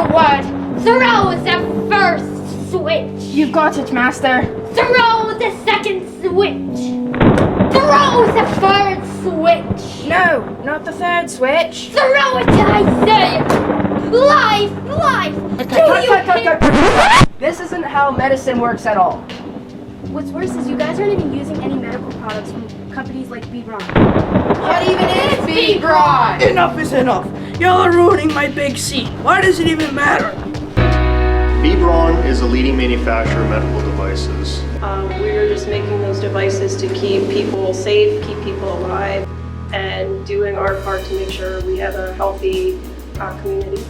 Forward! Throw the first switch! You got it, Master. Throw the second switch! Throw the third switch! No, not the third switch. Throw it, I say! Life! Cut. This isn't how medicine works at all. What's worse is you guys aren't even using any medical products from companies like B-Ron. What even is B-Bron? Enough is enough. Y'all are ruining my big scene. Why does it even matter? B-Bron is a leading manufacturer of medical devices. We're just making those devices to keep people safe, keep people alive, and doing our part to make sure we have a healthy community.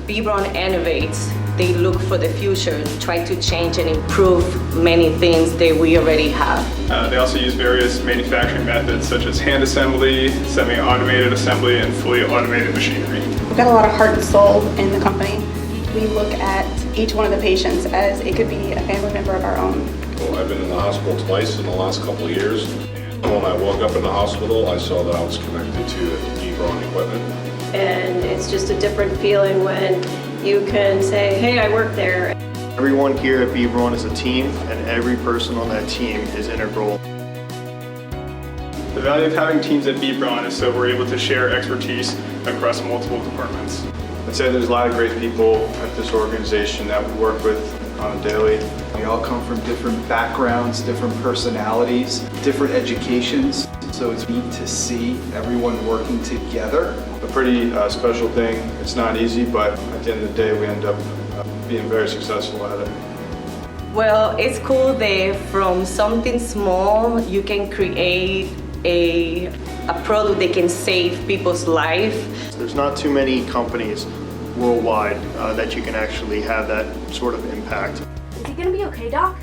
B-Bron innovates. They look for the future, try to change and improve many things that we already have. They also use various manufacturing methods such as hand assembly, semi-automated assembly, and fully automated machinery. We've got a lot of heart and soul in the company. We look at each one of the patients as it could be a family member of our own. Well, I've been in the hospital twice in the last couple of years. When I woke up in the hospital, I saw that I was connected to B-Bron equipment. And it's just a different feeling when you can say, hey, I work there. Everyone here at B-Bron is a team, and every person on that team is integral. The value of having teams at B-Bron is so we're able to share expertise across multiple departments. I'd say there's a lot of great people at this organization that we work with on a daily. We all come from different backgrounds, different personalities, different educations. So it's neat to see everyone working together. A pretty special thing. It's not easy, but at the end of the day, we end up being very successful at it. Well, it's cool that from something small, you can create a product that can save people's life. There's not too many companies worldwide that you can actually have that sort of impact. Is he gonna be okay, Doc?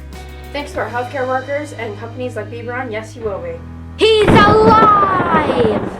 Thanks to our healthcare workers and companies like B-Bron, yes, he will be. He's alive!